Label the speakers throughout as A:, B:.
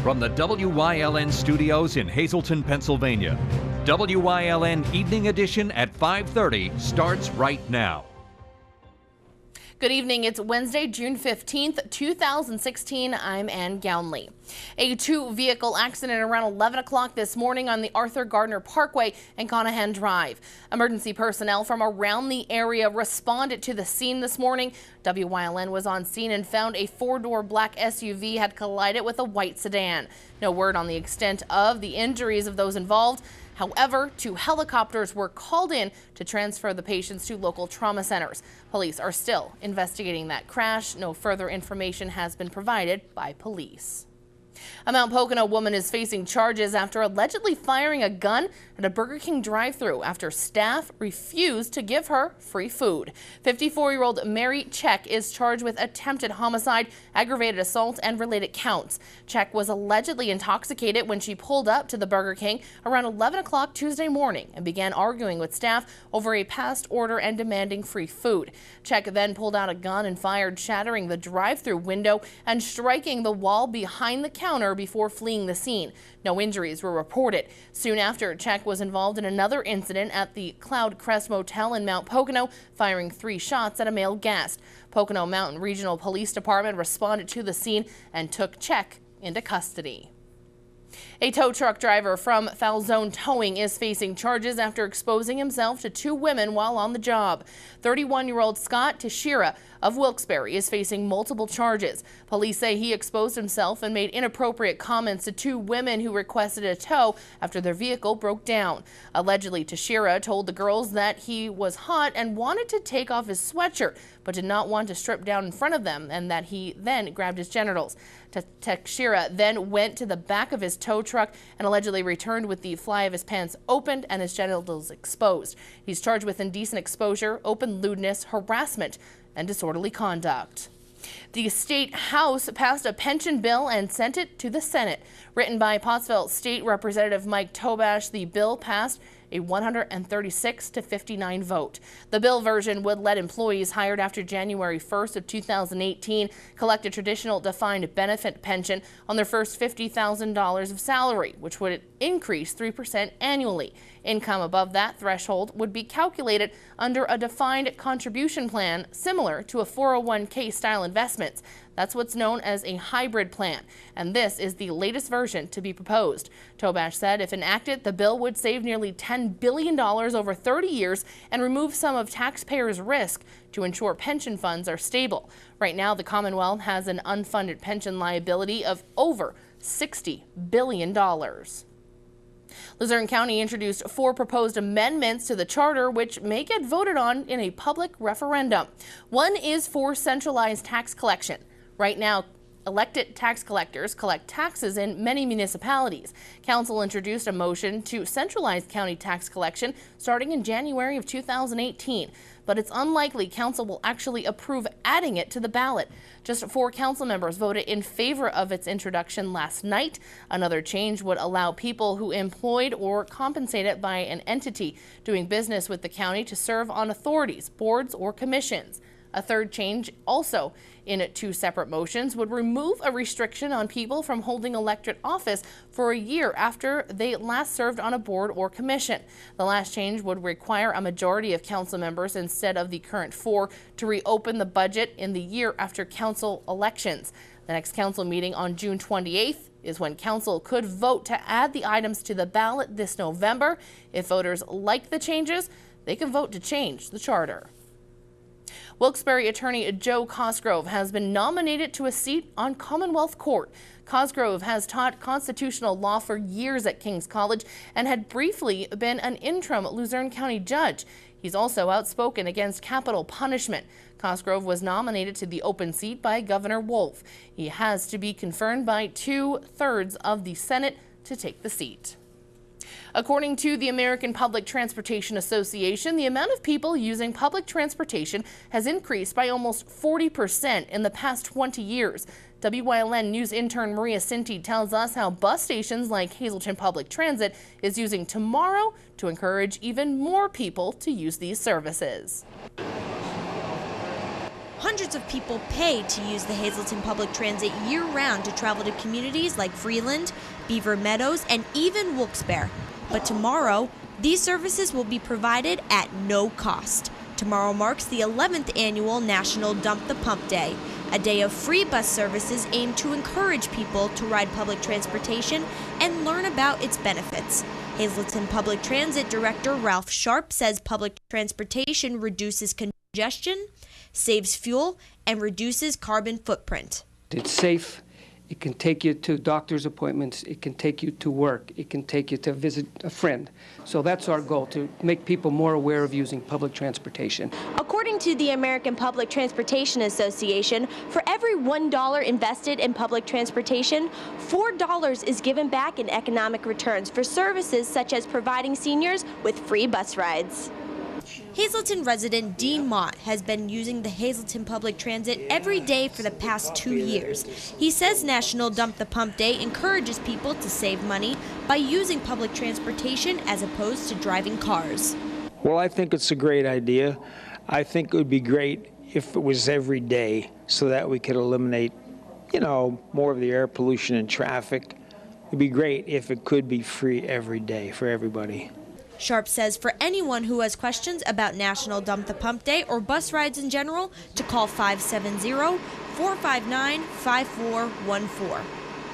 A: From the WYLN studios in Hazleton, Pennsylvania, WYLN Evening Edition at 5:30 starts right now.
B: Good evening. It's Wednesday, June 15th, 2016. I'm Ann Gownley. A two-vehicle accident around 11 o'clock this morning on the Arthur Gardner Parkway and Conahan Drive. Emergency personnel from around the area responded to the scene this morning. WYLN was on scene and found a four-door black SUV had collided with a white sedan. No word on the extent of the injuries of those involved. However, two helicopters were called in to transfer the patients to local trauma centers. Police are still investigating that crash. No further information has been provided by police. A Mount Pocono woman is facing charges after allegedly firing a gun at a Burger King drive-thru after staff refused to give her free food. 54-year-old Mary Check is charged with attempted homicide, aggravated assault, and related counts. Check was allegedly intoxicated when she pulled up to the Burger King around 11 o'clock Tuesday morning and began arguing with staff over a past order and demanding free food. Check then pulled out a gun and fired, shattering the drive-thru window and striking the wall behind the counter before fleeing the scene. No injuries were reported. Soon after, Check was involved in another incident at the Cloud Crest Motel in Mount Pocono, firing 3 shots at a male guest. Pocono Mountain Regional Police Department responded to the scene and took Check into custody. A tow truck driver from Foul Zone Towing is facing charges after exposing himself to 2 women while on the job. 31-year-old Scott Teixeira of Wilkes-Barre is facing multiple charges. Police say he exposed himself and made inappropriate comments to 2 women who requested a tow after their vehicle broke down. Allegedly, Teixeira told the girls that he was hot and wanted to take off his sweatshirt, but did not want to strip down in front of them, and that he then grabbed his genitals. Teixeira then went to the back of his tow truck and allegedly returned with the fly of his pants opened and his genitals exposed. He's charged with indecent exposure, open lewdness, harassment, and disorderly conduct. The State House passed a pension bill and sent it to the Senate. Written by Pottsville State Representative Mike Tobash, the bill passed a 136-59 vote. The bill version would let employees hired after January 1st of 2018 collect a traditional defined benefit pension on their first $50,000 of salary, which would increase 3% annually. Income above that threshold would be calculated under a defined contribution plan similar to a 401k style investments. That's what's known as a hybrid plan, and this is the latest version to be proposed. Tobash said if enacted, the bill would save nearly $10 billion over 30 years and remove some of taxpayers' risk to ensure pension funds are stable. Right now, the Commonwealth has an unfunded pension liability of over $60 billion. Luzerne County introduced 4 proposed amendments to the charter which may get voted on in a public referendum. One is for centralized tax collection. Right now, elected tax collectors collect taxes in many municipalities. Council introduced a motion to centralize county tax collection starting in January of 2018. But it's unlikely Council will actually approve adding it to the ballot. Just 4 council members voted in favor of its introduction last night. Another change would allow people who employed or compensated by an entity doing business with the county to serve on authorities, boards, or commissions. A third change, also in 2 separate motions, would remove a restriction on people from holding elected office for a year after they last served on a board or commission. The last change would require a majority of council members instead of the current 4 to reopen the budget in the year after council elections. The next council meeting on June 28th is when council could vote to add the items to the ballot this November. If voters like the changes, they can vote to change the charter. Wilkes-Barre attorney Joe Cosgrove has been nominated to a seat on Commonwealth Court. Cosgrove has taught constitutional law for years at King's College and had briefly been an interim Luzerne County judge. He's also outspoken against capital punishment. Cosgrove was nominated to the open seat by Governor Wolf. He has to be confirmed by 2/3 of the Senate to take the seat. According to the American Public Transportation Association, the amount of people using public transportation has increased by almost 40% in the past 20 years. WYLN News intern Maria Sinti tells us how bus stations like Hazleton Public Transit is using tomorrow to encourage even more people to use these services.
C: Hundreds of people pay to use the Hazleton Public Transit year-round to travel to communities like Freeland, Beaver Meadows, and even Wilkes-Barre. But tomorrow, these services will be provided at no cost. Tomorrow marks the 11th annual National Dump the Pump Day, a day of free bus services aimed to encourage people to ride public transportation and learn about its benefits. Hazleton Public Transit Director Ralph Sharp says public transportation reduces congestion, saves fuel, and reduces carbon footprint.
D: It's safe. It can take you to doctor's appointments. It can take you to work. It can take you to visit a friend. So that's our goal, to make people more aware of using public transportation.
E: According to the American Public Transportation Association, for every $1 invested in public transportation, $4 is given back in economic returns for services such as providing seniors with free bus rides.
C: Hazleton resident Dean Mott has been using the Hazleton Public Transit every day for the past 2 years. He says National Dump the Pump Day encourages people to save money by using public transportation as opposed to driving cars.
F: Well, I think it's a great idea. I think it would be great if it was every day so that we could eliminate, more of the air pollution and traffic. It'd be great if it could be free every day for everybody.
C: Sharp says for anyone who has questions about National Dump the Pump Day or bus rides in general, to call 570-459-5414.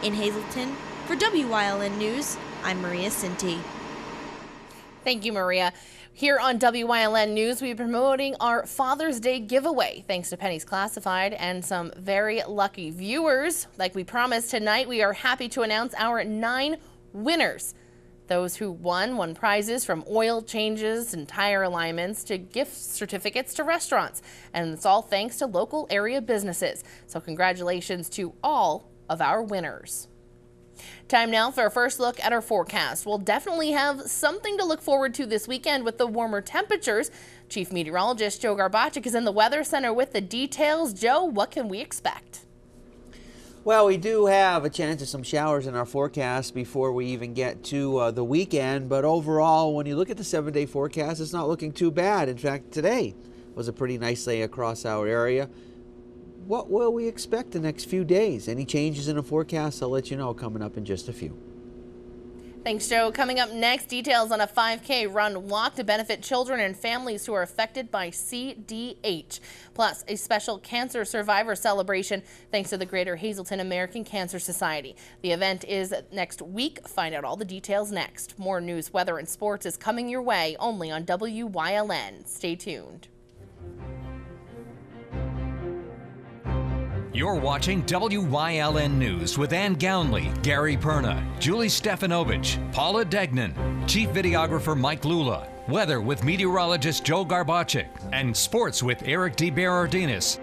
C: In Hazleton, for WYLN News, I'm Maria Sinti.
B: Thank you, Maria. Here on WYLN News, we're promoting our Father's Day giveaway thanks to Penny's Classified and some very lucky viewers. Like we promised tonight, we are happy to announce our 9 winners. Those who won prizes from oil changes and tire alignments to gift certificates to restaurants. And it's all thanks to local area businesses. So congratulations to all of our winners. Time now for a first look at our forecast. We'll definitely have something to look forward to this weekend with the warmer temperatures. Chief Meteorologist Joe Garbacik is in the Weather Center with the details. Joe, what can we expect?
G: Well, we do have a chance of some showers in our forecast before we even get to the weekend. But overall, when you look at the 7-day forecast, it's not looking too bad. In fact, today was a pretty nice day across our area. What will we expect the next few days? Any changes in the forecast? I'll let you know coming up in just a few.
B: Thanks, Joe. Coming up next, details on a 5K run walk to benefit children and families who are affected by CDH. Plus, a special cancer survivor celebration thanks to the Greater Hazleton American Cancer Society. The event is next week. Find out all the details next. More news, weather, and sports is coming your way only on WYLN. Stay tuned.
A: You're watching WYLN News with Ann Gownley, Gary Perna, Julie Stefanovich, Paula Degnan, Chief Videographer Mike Lula, Weather with Meteorologist Joe Garbacik, and Sports with Eric DeBerardinis.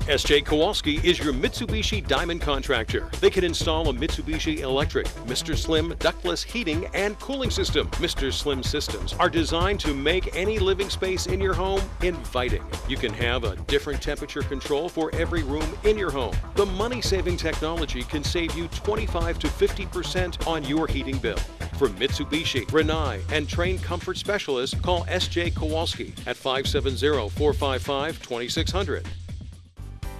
H: S.J. Kowalski is your Mitsubishi Diamond contractor. They can install a Mitsubishi electric, Mr. Slim ductless heating and cooling system. Mr. Slim systems are designed to make any living space in your home inviting. You can have a different temperature control for every room in your home. The money-saving technology can save you 25 to 50% on your heating bill. For Mitsubishi, Rinnai, and trained comfort specialists, call S.J. Kowalski at 570-455-2600.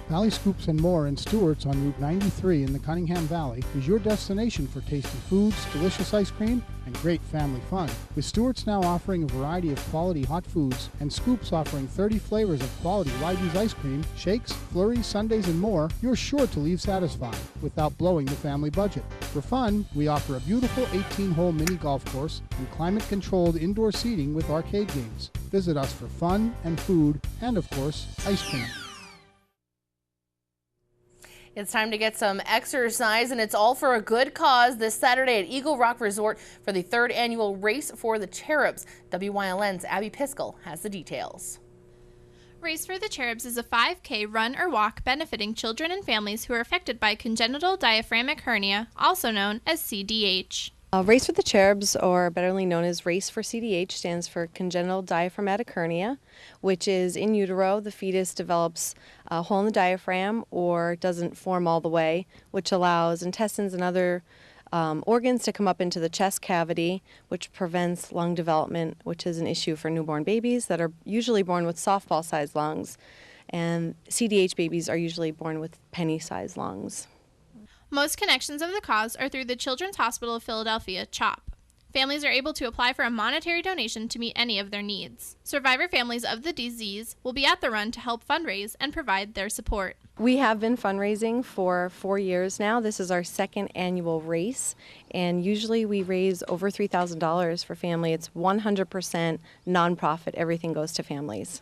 I: Valley Scoops and More in Stewart's on Route 93 in the Cunningham Valley is your destination for tasty foods, delicious ice cream, and great family fun. With Stewart's now offering a variety of quality hot foods and Scoops offering 30 flavors of quality Wybe's ice cream, shakes, flurries, sundaes, and more, you're sure to leave satisfied without blowing the family budget. For fun, we offer a beautiful 18-hole mini golf course and climate-controlled indoor seating with arcade games. Visit us for fun and food and, of course, ice cream.
B: It's time to get some exercise, and it's all for a good cause this Saturday at Eagle Rock Resort for the 3rd annual Race for the Cherubs. WYLN's Abby Piskel has the details.
J: Race for the Cherubs is a 5K run or walk benefiting children and families who are affected by congenital diaphragmatic hernia, also known as CDH.
K: Race for the Cherubs, or betterly known as Race for CDH, stands for congenital diaphragmatic hernia, which is in utero. The fetus develops a hole in the diaphragm or doesn't form all the way, which allows intestines and other organs to come up into the chest cavity, which prevents lung development, which is an issue for newborn babies that are usually born with softball-sized lungs. And CDH babies are usually born with penny-sized lungs.
J: Most connections of the cause are through the Children's Hospital of Philadelphia, CHOP. Families are able to apply for a monetary donation to meet any of their needs. Survivor families of the disease will be at the run to help fundraise and provide their support.
K: We have been fundraising for 4 years now. This is our 2nd annual race, and usually we raise over $3,000 for family. It's 100% nonprofit. Everything goes to families.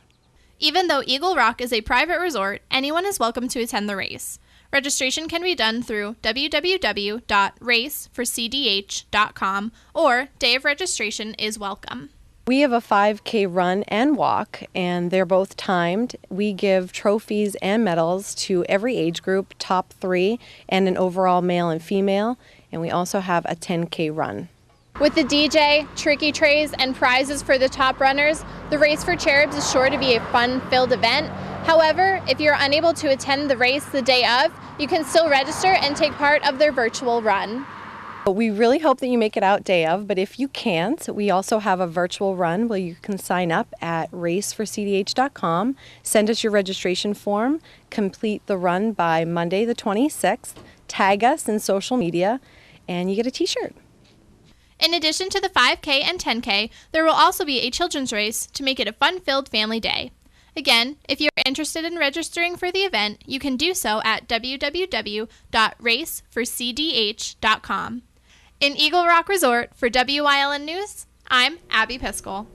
J: Even though Eagle Rock is a private resort, anyone is welcome to attend the race. Registration can be done through www.raceforcdh.com, or day of registration is welcome.
K: We have a 5K run and walk, and they're both timed. We give trophies and medals to every age group, top 3, and an overall male and female, and we also have a 10K run.
J: With the DJ, tricky trays, and prizes for the top runners, the Race for Cherubs is sure to be a fun-filled event. However, if you're unable to attend the race the day of, you can still register and take part of their virtual run.
K: We really hope that you make it out day of, but if you can't, we also have a virtual run where you can sign up at raceforcdh.com, send us your registration form, complete the run by Monday the 26th, tag us in social media, and you get a t-shirt.
J: In addition to the 5K and 10K, there will also be a children's race to make it a fun-filled family day. Again, if you're interested in registering for the event, you can do so at www.raceforcdh.com. In Eagle Rock Resort, for WYLN News, I'm Abby Piskel.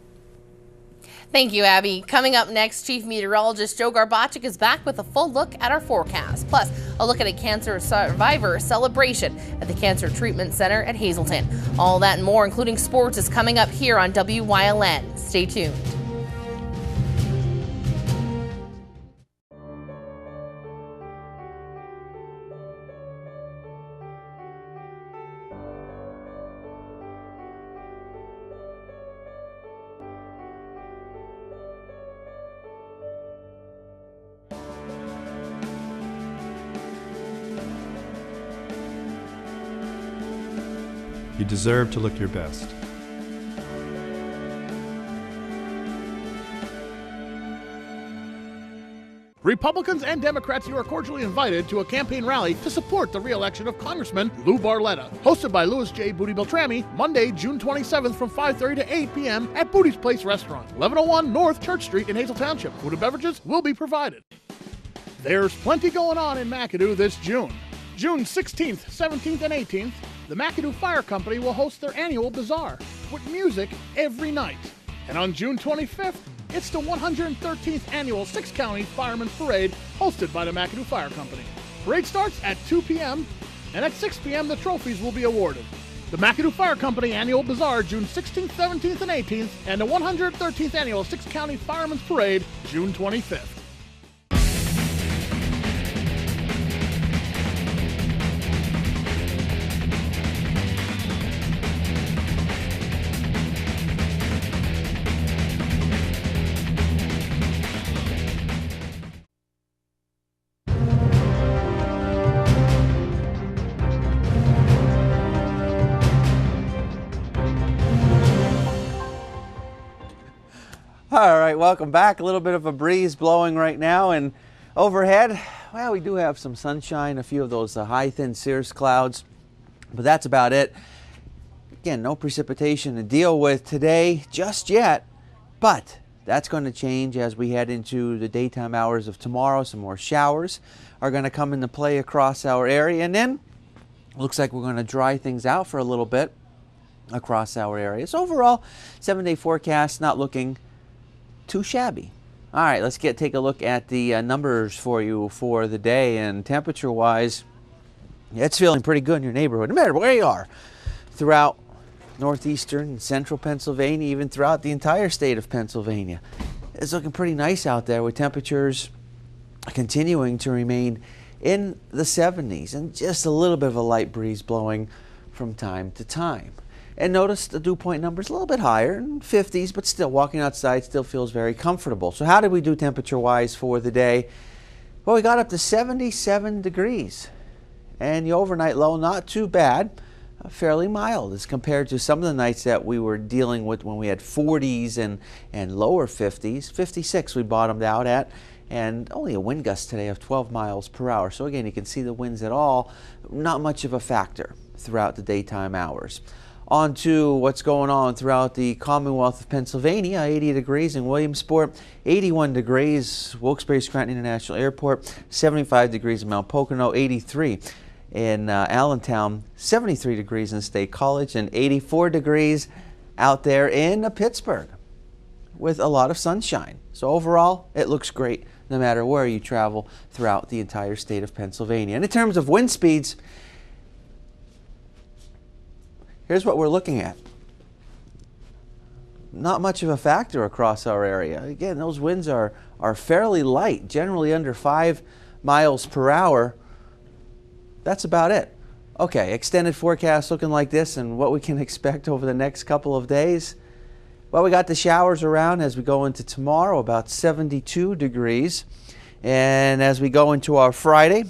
B: Thank you, Abby. Coming up next, Chief Meteorologist Joe Garbacik is back with a full look at our forecast. Plus, a look at a cancer survivor celebration at the Cancer Treatment Center at Hazleton. All that and more, including sports, is coming up here on WYLN. Stay tuned.
L: You deserve to look your best.
M: Republicans and Democrats, you are cordially invited to a campaign rally to support the re-election of Congressman Lou Barletta, hosted by Louis J. Booty Beltrami, Monday, June 27th from 5:30 to 8 p.m. at Booty's Place Restaurant, 1101 North Church Street in Hazel Township. Food and beverages will be provided. There's plenty going on in McAdoo this June. June 16th, 17th, and 18th, the McAdoo Fire Company will host their annual bazaar with music every night. And on June 25th, it's the 113th annual 6-County Firemen's Parade hosted by the McAdoo Fire Company. Parade starts at 2 p.m. and at 6 p.m. the trophies will be awarded. The McAdoo Fire Company Annual Bazaar, June 16th, 17th, and 18th, and the 113th annual 6-County Firemen's Parade, June 25th.
G: All right, welcome back. A little bit of a breeze blowing right now, and overhead, well, we do have some sunshine, a few of those high, thin cirrus clouds, but that's about it. Again, no precipitation to deal with today just yet, but that's going to change as we head into the daytime hours of tomorrow. Some more showers are going to come into play across our area, and then looks like we're going to dry things out for a little bit across our area. So overall, 7-day forecast not looking too shabby. All right, let's take a look at the numbers for you for the day. And temperature-wise, it's feeling pretty good in your neighborhood, no matter where you are, throughout northeastern and central Pennsylvania, even throughout the entire state of Pennsylvania. It's looking pretty nice out there with temperatures continuing to remain in the 70s and just a little bit of a light breeze blowing from time to time. And notice the dew point number is a little bit higher, in 50s, but still walking outside still feels very comfortable. So how did we do temperature-wise for the day? Well, we got up to 77 degrees. And the overnight low, not too bad, fairly mild as compared to some of the nights that we were dealing with when we had 40s and lower 50s. 56 we bottomed out at, and only a wind gust today of 12 miles per hour. So again, you can see the winds at all, not much of a factor throughout the daytime hours. On to what's going on throughout the Commonwealth of Pennsylvania. 80 degrees in Williamsport, 81 degrees Wilkes-Barre Scranton International Airport, 75 degrees in Mount Pocono, 83 in Allentown, 73 degrees in State College, and 84 degrees out there in Pittsburgh with a lot of sunshine. So overall, it looks great no matter where you travel throughout the entire state of Pennsylvania. And in terms of wind speeds, here's what we're looking at. Not much of a factor across our area. Again, those winds are fairly light, generally under 5 miles per hour. That's about it. Okay, extended forecast looking like this, and what we can expect over the next couple of days. Well, we got the showers around as we go into tomorrow, about 72 degrees. And as we go into our Friday,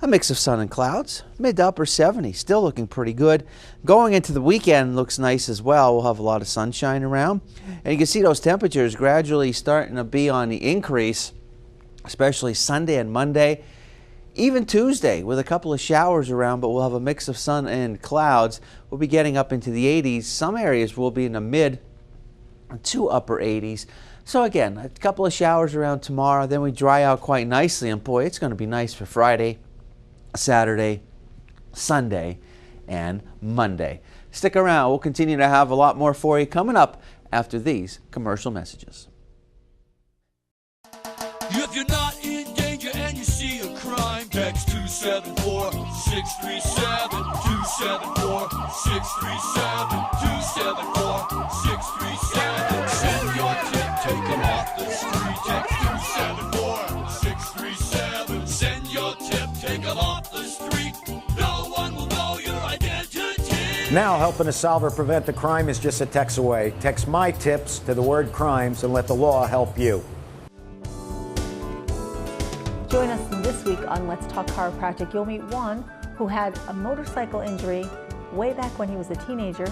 G: a mix of sun and clouds, mid to upper 70s, still looking pretty good. Going into the weekend looks nice as well. We'll have a lot of sunshine around. And you can see those temperatures gradually starting to be on the increase, especially Sunday and Monday. Even Tuesday with a couple of showers around, but we'll have a mix of sun and clouds. We'll be getting up into the 80s. Some areas will be in the mid to upper 80s. So again, a couple of showers around tomorrow, then we dry out quite nicely, and boy, it's going to be nice for Friday, Saturday, Sunday, and Monday. Stick around. We'll continue to have a lot more for you coming up after these commercial messages.
N: If you're not in danger and you see a crime, text 274-637, 274-637, 274-637. Send your tip, take them off the street. Text 274-637. Send your tip, take them off the street. No one will know your identity.
O: Now, helping to solve or prevent the crime is just a text away. Text my tips to the word crimes and let the law help you.
P: Join us this week on Let's Talk Chiropractic. You'll meet one who had a motorcycle injury way back when he was a teenager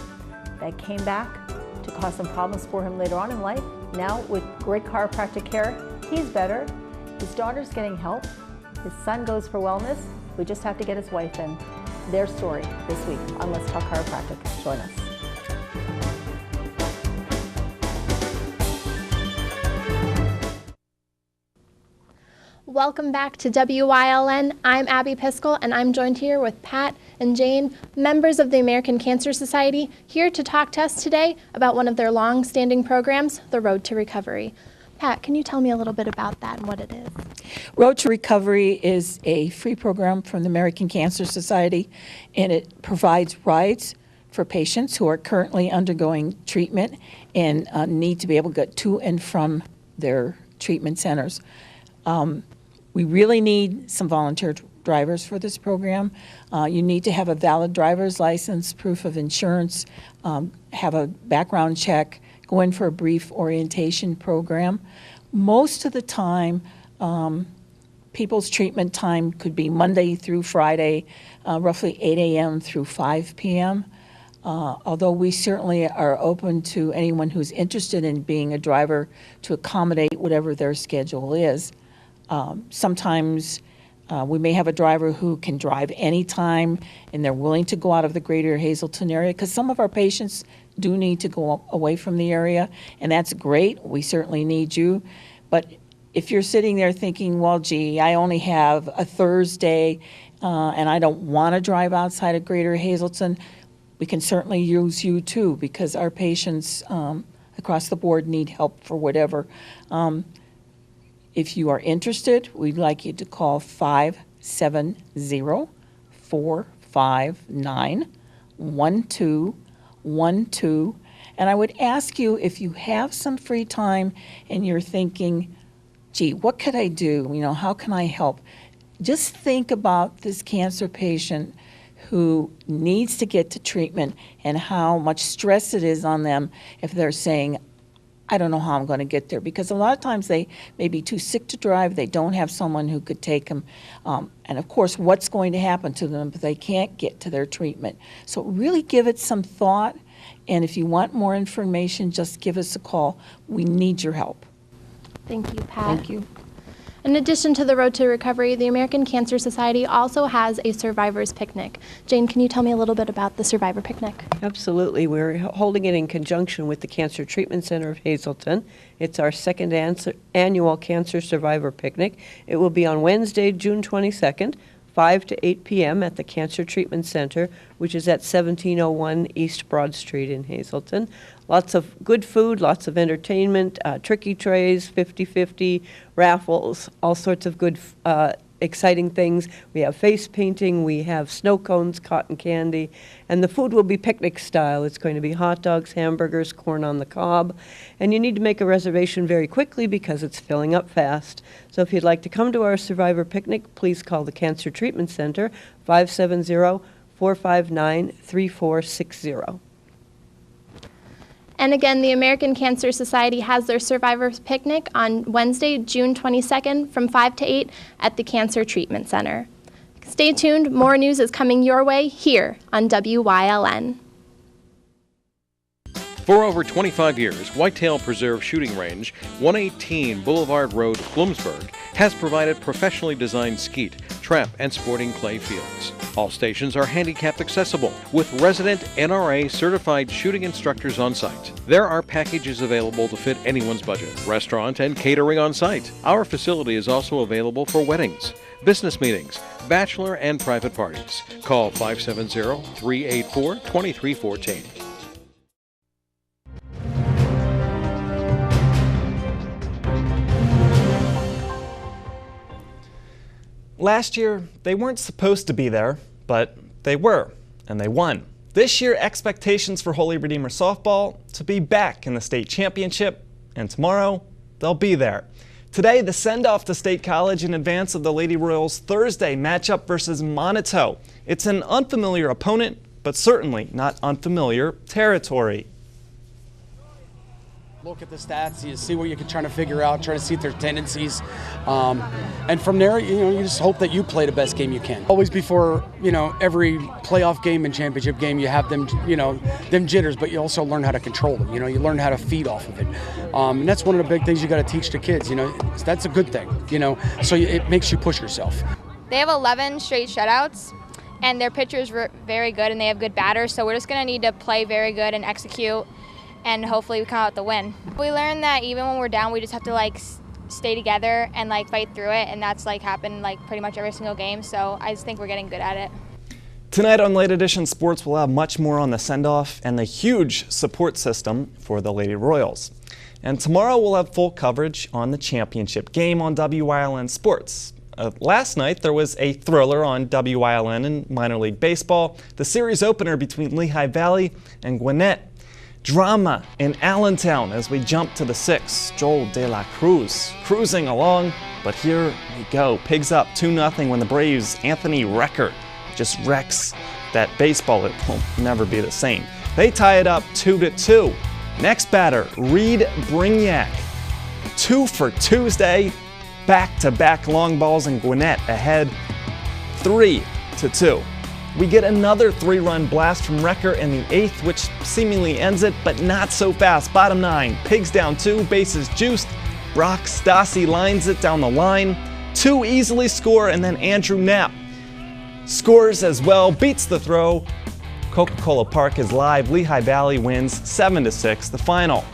P: that came back to cause some problems for him later on in life. Now, with great chiropractic care, he's better. His daughter's getting help. His son goes for wellness. We just have to get his wife in. Their story this week on Let's Talk Chiropractic. Join us.
J: Welcome back to WYLN. I'm Abby Piskel, and I'm joined here with Pat and Jane, members of the American Cancer Society, here to talk to us today about one of their long-standing programs, the Road to Recovery. Pat, can you tell me a little bit about that and what it is?
Q: Road to Recovery is a free program from the American Cancer Society, and it provides rides for patients who are currently undergoing treatment and need to be able to get to and from their treatment centers. We really need some volunteer drivers for this program. You need to have a valid driver's license, proof of insurance, have a background check, go in for a brief orientation program. Most of the time, people's treatment time could be Monday through Friday, roughly 8 a.m. through 5 p.m. Although we certainly are open to anyone who's interested in being a driver to accommodate whatever their schedule is. Sometimes we may have a driver who can drive anytime and they're willing to go out of the greater Hazleton area, because some of our patients do need to go away from the area, and that's great. We certainly need you. But if you're sitting there thinking, well, gee, I only have a Thursday and I don't want to drive outside of greater Hazleton, we can certainly use you too, because our patients across the board need help for whatever. If you are interested, we'd like you to call 570-459-1212. And I would ask you, if you have some free time and you're thinking, gee, what could I do? How can I help? Just think about this cancer patient who needs to get to treatment and how much stress it is on them if they're saying, I don't know how I'm going to get there, because a lot of times they may be too sick to drive, they don't have someone who could take them, and of course what's going to happen to them if they can't get to their treatment. So really give it some thought, and if you want more information, just give us a call. We need your help.
J: Thank you, Pat.
Q: Thank you.
J: In addition to the Road to Recovery, the American Cancer Society also has a Survivors Picnic. Jane, can you tell me a little bit about the Survivor Picnic?
R: Absolutely. We're holding it in conjunction with the Cancer Treatment Center of Hazleton. It's our second annual Cancer Survivor Picnic. It will be on Wednesday, June 22nd, 5 to 8 p.m. at the Cancer Treatment Center, which is at 1701 East Broad Street in Hazleton. Lots of good food, lots of entertainment, tricky trays, 50-50, raffles, all sorts of good, exciting things. We have face painting, we have snow cones, cotton candy, and the food will be picnic style. It's going to be hot dogs, hamburgers, corn on the cob, and you need to make a reservation very quickly because it's filling up fast. So if you'd like to come to our Survivor Picnic, please call the Cancer Treatment Center, 570-459-3460.
J: And again, the American Cancer Society has their Survivors Picnic on Wednesday, June 22nd from 5 to 8 at the Cancer Treatment Center. Stay tuned. More news is coming your way here on WYLN.
H: For over 25 years, Whitetail Preserve Shooting Range, 118 Boulevard Road, Bloomsburg, has provided professionally designed skeet, trap, and sporting clay fields. All stations are handicapped accessible with resident NRA certified shooting instructors on site. There are packages available to fit anyone's budget, restaurant and catering on site. Our facility is also available for weddings, business meetings, bachelor and private parties. Call 570-384-2314.
S: Last year, they weren't supposed to be there, but they were, and they won. This year, expectations for Holy Redeemer softball to be back in the state championship, and tomorrow, they'll be there. Today, the send-off to State College in advance of the Lady Royals' Thursday matchup versus Moniteau. It's an unfamiliar opponent, but certainly not unfamiliar territory.
T: Look at the stats, you see what you can try to figure out, try to see their tendencies, and from there, you just hope that you play the best game you can. Always before, every playoff game and championship game, you have them, them jitters, but you also learn how to control them. You learn how to feed off of it, and that's one of the big things you got to teach the kids. That's a good thing. So it makes you push yourself.
U: They have 11 straight shutouts, and their pitchers were very good, and they have good batters. So we're just going to need to play very good and execute, and hopefully we come out with the win. We learned that even when we're down, we just have to stay together and fight through it, and that's happened pretty much every single game. So I just think we're getting good at it.
S: Tonight on Late Edition Sports, we'll have much more on the send-off and the huge support system for the Lady Royals. And tomorrow we'll have full coverage on the championship game on WYLN Sports. Last night there was a thriller on WYLN in minor league baseball, the series opener between Lehigh Valley and Gwinnett. Drama in Allentown as we jump to the 6th. Joel De La Cruz cruising along, but here we go. Pigs up 2-0 when the Braves' Anthony Recker just wrecks that baseball. It will never be the same. They tie it up 2-2. Next batter, Reed Brignac. 2 for Tuesday. Back-to-back long balls and Gwinnett ahead 3-2. We get another 3-run blast from Recker in the 8th, which seemingly ends it, but not so fast. Bottom 9, Pigs down 2, bases juiced. Brock Stassi lines it down the line. 2 easily score, and then Andrew Knapp scores as well, beats the throw. Coca-Cola Park is live. Lehigh Valley wins 7-6, the final.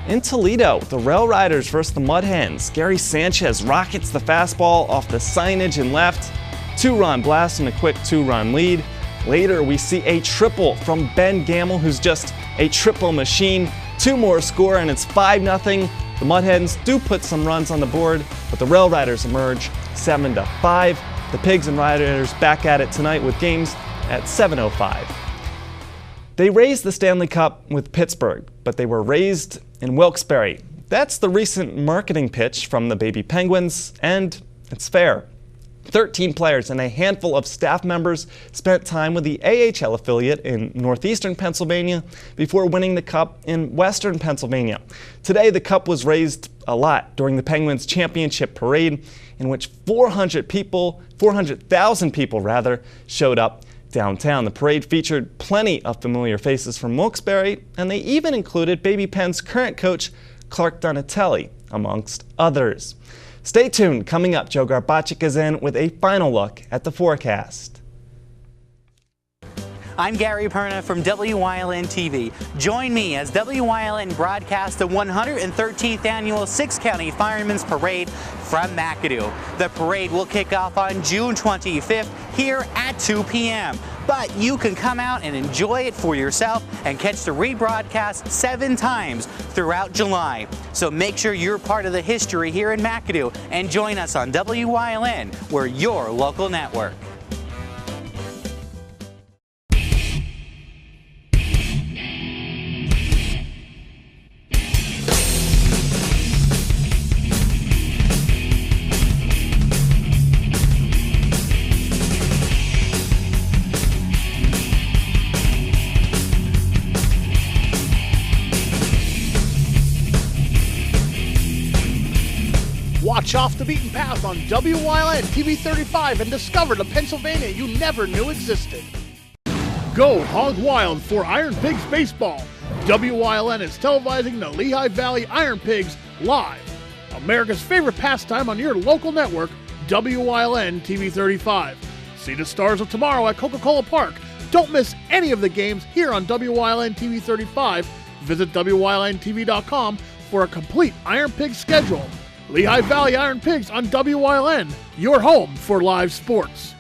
S: In Toledo, the Rail Riders versus the Mud Hens. Gary Sanchez rockets the fastball off the signage and left. 2-run blast and a quick 2-run lead. Later, we see a triple from Ben Gamble, who's just a triple machine. 2 more score, and it's 5-0. The Mud Hens do put some runs on the board, but the Rail Riders emerge 7-5. The Pigs and Riders back at it tonight with games at 7:05. They raised the Stanley Cup with Pittsburgh, but they were raised in Wilkes-Barre. That's the recent marketing pitch from the Baby Penguins, and it's fair. 13 players and a handful of staff members spent time with the AHL affiliate in northeastern Pennsylvania before winning the cup in western Pennsylvania. Today, the cup was raised a lot during the Penguins championship parade, in which 400,000 people showed up downtown. The parade featured plenty of familiar faces from Wilkes-Barre, and they even included Baby Penn's current coach, Clark Donatelli, amongst others. Stay tuned. Coming up, Joe Garbacik is in with a final look at the forecast.
D: I'm Gary Perna from WYLN TV. Join me as WYLN broadcasts the 113th annual Six-County Firemen's Parade from McAdoo. The parade will kick off on June 25th here at 2 p.m. But you can come out and enjoy it for yourself and catch the rebroadcast 7 times throughout July. So make sure you're part of the history here in McAdoo and join us on WYLN, we're your local network.
M: Watch Off the Beaten Path on WYLN TV 35 and discover the Pennsylvania you never knew existed. Go Hog Wild for Iron Pigs Baseball. WYLN is televising the Lehigh Valley Iron Pigs live. America's favorite pastime on your local network, WYLN TV 35. See the stars of tomorrow at Coca-Cola Park. Don't miss any of the games here on WYLN TV 35. Visit WYLNTV.com for a complete Iron Pigs schedule. Lehigh Valley Iron Pigs on WYLN, your home for live sports.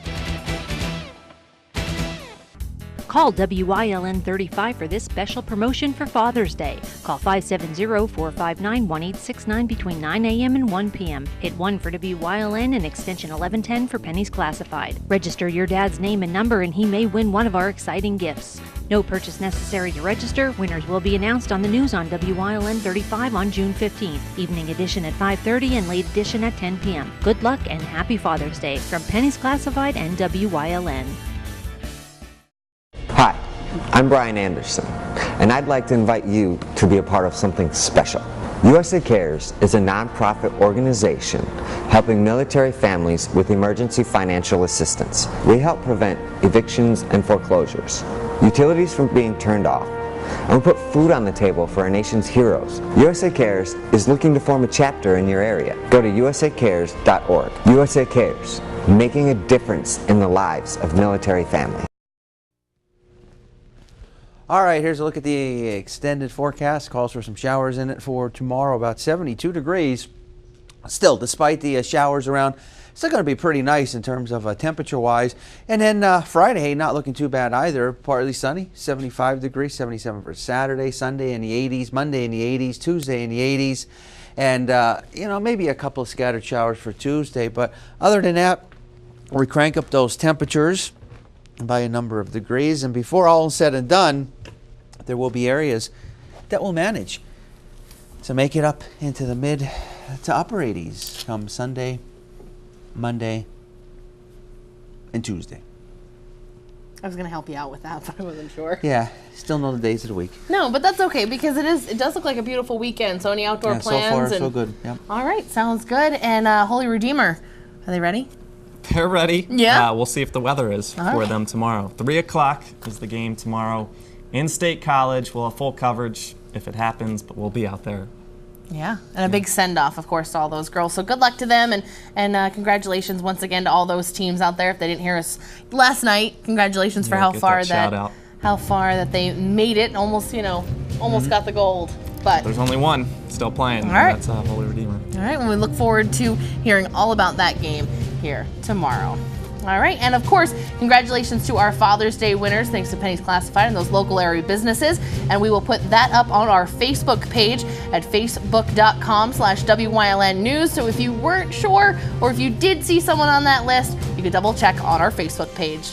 V: Call WYLN 35 for this special promotion for Father's Day. Call 570-459-1869 between 9 a.m. and 1 p.m. Hit 1 for WYLN and extension 1110 for Pennies Classified. Register your dad's name and number and he may win one of our exciting gifts. No purchase necessary to register. Winners will be announced on the news on WYLN 35 on June 15th. Evening edition at 5:30 and late edition at 10 p.m. Good luck and happy Father's Day from Pennies Classified and WYLN.
W: Hi, I'm Brian Anderson, and I'd like to invite you to be a part of something special. USA Cares is a nonprofit organization helping military families with emergency financial assistance. We help prevent evictions and foreclosures, utilities from being turned off, and we put food on the table for our nation's heroes. USA Cares is looking to form a chapter in your area. Go to usacares.org. USA Cares, making a difference in the lives of military families.
G: All right, here's a look at the extended forecast. Calls for some showers in it for tomorrow, about 72 degrees. Still, despite the showers around, still going to be pretty nice in terms of temperature-wise. And then Friday, not looking too bad either. Partly sunny, 75 degrees, 77 for Saturday, Sunday in the 80s, Monday in the 80s, Tuesday in the 80s. And, you know, maybe a couple of scattered showers for Tuesday. But other than that, we crank up those temperatures by a number of degrees. And before all is said and done, there will be areas that will manage to make it up into the mid to upper 80s come Sunday, Monday, and Tuesday.
B: I was going to help you out with that, but I wasn't sure.
G: Yeah, still know the days of the week.
B: No, but that's okay because it does look like a beautiful weekend. So any outdoor plans?
G: So far, so good. Yep.
B: All right, sounds good. And Holy Redeemer, are they ready?
S: They're ready.
B: Yeah.
S: We'll see if the weather is
B: All
S: for
B: right.
S: them tomorrow. 3 o'clock is the game tomorrow. In-state college, we'll have full coverage if it happens, but we'll be out there.
B: Yeah, and a big send-off, of course, to all those girls. So good luck to them, and congratulations once again to all those teams out there. If they didn't hear us last night, congratulations for how far that they made it. Almost, got the gold. But
S: there's only one still playing.
B: All right.
S: And that's Holy Redeemer.
B: All right, well, we look forward to hearing all about that game here tomorrow. All right, and of course, congratulations to our Father's Day winners, thanks to Penny's Classified and those local area businesses. And we will put that up on our Facebook page at facebook.com/WYLN News. So if you weren't sure, or if you did see someone on that list, you could double check on our Facebook page.